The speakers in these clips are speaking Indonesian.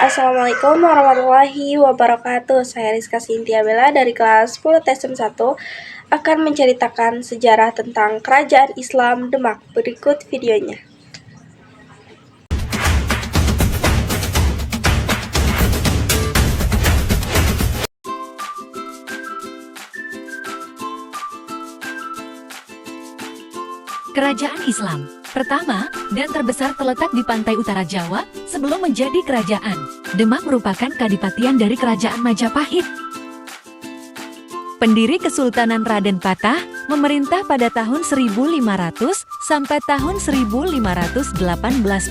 Assalamualaikum warahmatullahi wabarakatuh. Saya Rizka Sintia Bella dari kelas 10 TSM 1 akan menceritakan sejarah tentang Kerajaan Islam Demak. Berikut videonya. Kerajaan Islam pertama dan terbesar terletak di pantai utara Jawa sebelum menjadi kerajaan. Demak merupakan kadipatian dari Kerajaan Majapahit. Pendiri Kesultanan Raden Patah memerintah pada tahun 1500 sampai tahun 1518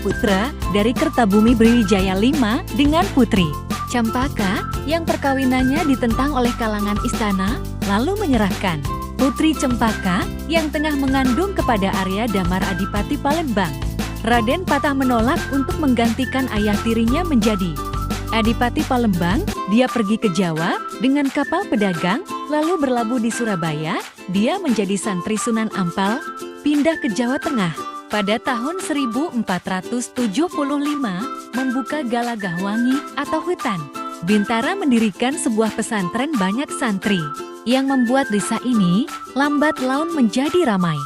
putra dari Kertabumi Brawijaya V dengan putri Campaka yang perkawinannya ditentang oleh kalangan istana lalu menyerahkan Putri Cempaka yang tengah mengandung kepada Arya Damar Adipati Palembang. Raden Patah menolak untuk menggantikan ayah tirinya menjadi Adipati Palembang. Dia pergi ke Jawa dengan kapal pedagang, lalu berlabuh di Surabaya. Dia menjadi santri Sunan Ampal, pindah ke Jawa Tengah. Pada tahun 1475, membuka Galagahwangi atau hutan. Bintara mendirikan sebuah pesantren banyak santri, yang membuat desa ini lambat laun menjadi ramai.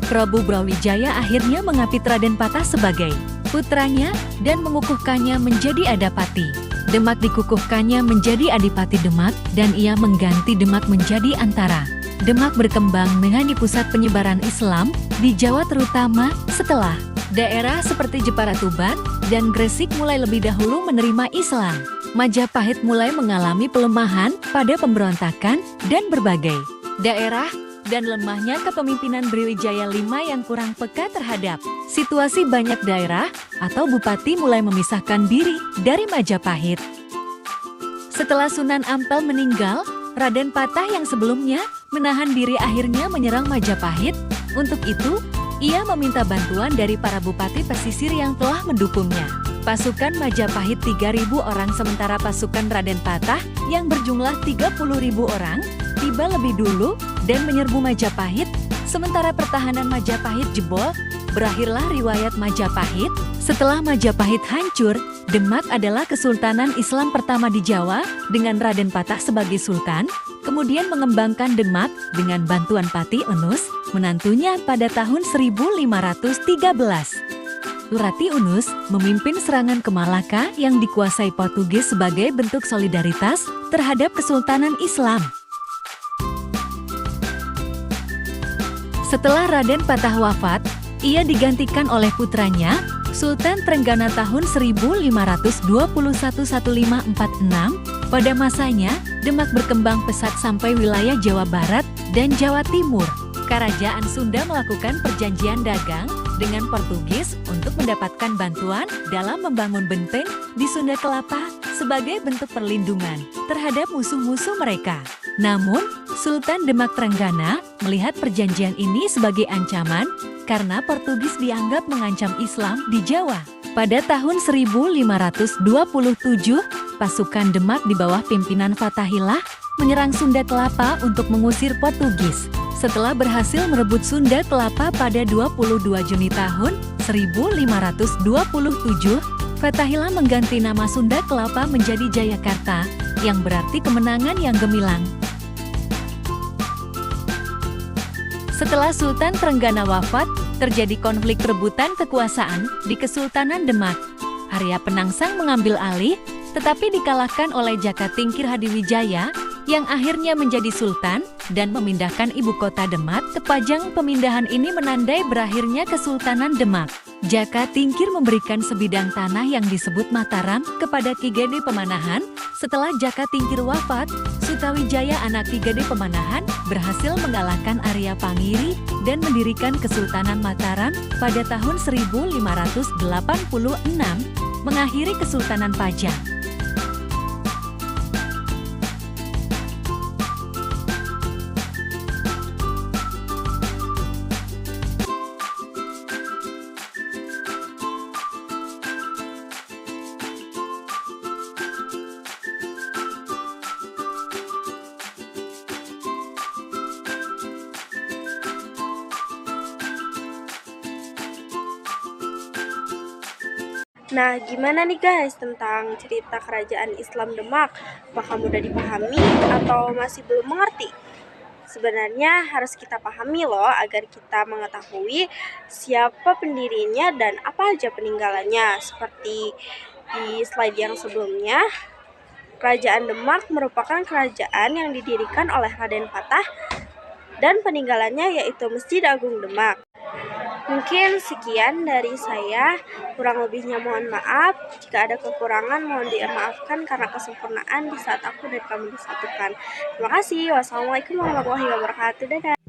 Prabu Brawijaya akhirnya mengapit Raden Patah sebagai putranya dan mengukuhkannya menjadi Adapati. Demak dikukuhkannya menjadi Adipati Demak dan ia mengganti Demak menjadi Antara. Demak berkembang menjadi pusat penyebaran Islam di Jawa terutama setelah daerah seperti Jepara, Tuban, dan Gresik mulai lebih dahulu menerima Islam. Majapahit mulai mengalami pelemahan pada pemberontakan dan berbagai daerah dan lemahnya kepemimpinan Brawijaya V yang kurang peka terhadap situasi banyak daerah atau bupati mulai memisahkan diri dari Majapahit. Setelah Sunan Ampel meninggal, Raden Patah yang sebelumnya menahan diri akhirnya menyerang Majapahit. Untuk itu, ia meminta bantuan dari para bupati pesisir yang telah mendukungnya. Pasukan Majapahit 3.000 orang sementara pasukan Raden Patah yang berjumlah 30.000 orang tiba lebih dulu dan menyerbu Majapahit. Sementara pertahanan Majapahit jebol, berakhirlah riwayat Majapahit. Setelah Majapahit hancur, Demak adalah kesultanan Islam pertama di Jawa dengan Raden Patah sebagai sultan, kemudian mengembangkan Demak dengan bantuan Pati Unus, menantunya pada tahun 1513. Ratu Unus memimpin serangan ke Malaka yang dikuasai Portugis sebagai bentuk solidaritas terhadap Kesultanan Islam. Setelah Raden Patah wafat, ia digantikan oleh putranya, Sultan Trenggana tahun 1521-1546. Pada masanya, Demak berkembang pesat sampai wilayah Jawa Barat dan Jawa Timur. Kerajaan Sunda melakukan perjanjian dagang dengan Portugis untuk mendapatkan bantuan dalam membangun benteng di Sunda Kelapa sebagai bentuk perlindungan terhadap musuh-musuh mereka. Namun, Sultan Demak Trenggana melihat perjanjian ini sebagai ancaman karena Portugis dianggap mengancam Islam di Jawa. Pada tahun 1527, pasukan Demak di bawah pimpinan Fathahillah menyerang Sunda Kelapa untuk mengusir Portugis. Setelah berhasil merebut Sunda Kelapa pada 22 Juni tahun 1527, Fathahillah mengganti nama Sunda Kelapa menjadi Jayakarta, yang berarti kemenangan yang gemilang. Setelah Sultan Trenggana wafat, terjadi konflik rebutan kekuasaan di Kesultanan Demak. Arya Penangsang mengambil alih, tetapi dikalahkan oleh Jaka Tingkir Hadiwijaya, yang akhirnya menjadi sultan dan memindahkan ibu kota Demak ke Pajang. Pemindahan ini menandai berakhirnya Kesultanan Demak. Jaka Tingkir memberikan sebidang tanah yang disebut Mataram kepada Ki Gede Pemanahan. Setelah Jaka Tingkir wafat, Sutawijaya anak Ki Gede Pemanahan berhasil mengalahkan Arya Pangiri dan mendirikan Kesultanan Mataram pada tahun 1586, mengakhiri Kesultanan Pajang. Nah, gimana nih guys tentang cerita kerajaan Islam Demak? Apakah mudah dipahami atau masih belum mengerti? Sebenarnya harus kita pahami loh agar kita mengetahui siapa pendirinya dan apa aja peninggalannya. Seperti di slide yang sebelumnya, Kerajaan Demak merupakan kerajaan yang didirikan oleh Raden Patah dan peninggalannya yaitu Masjid Agung Demak. Mungkin sekian dari saya, kurang lebihnya mohon maaf. Jika ada kekurangan mohon dimaafkan karena kesempurnaan di saat aku dan kamu disatukan. Terima kasih. Wassalamualaikum warahmatullahi wabarakatuh. Dadah.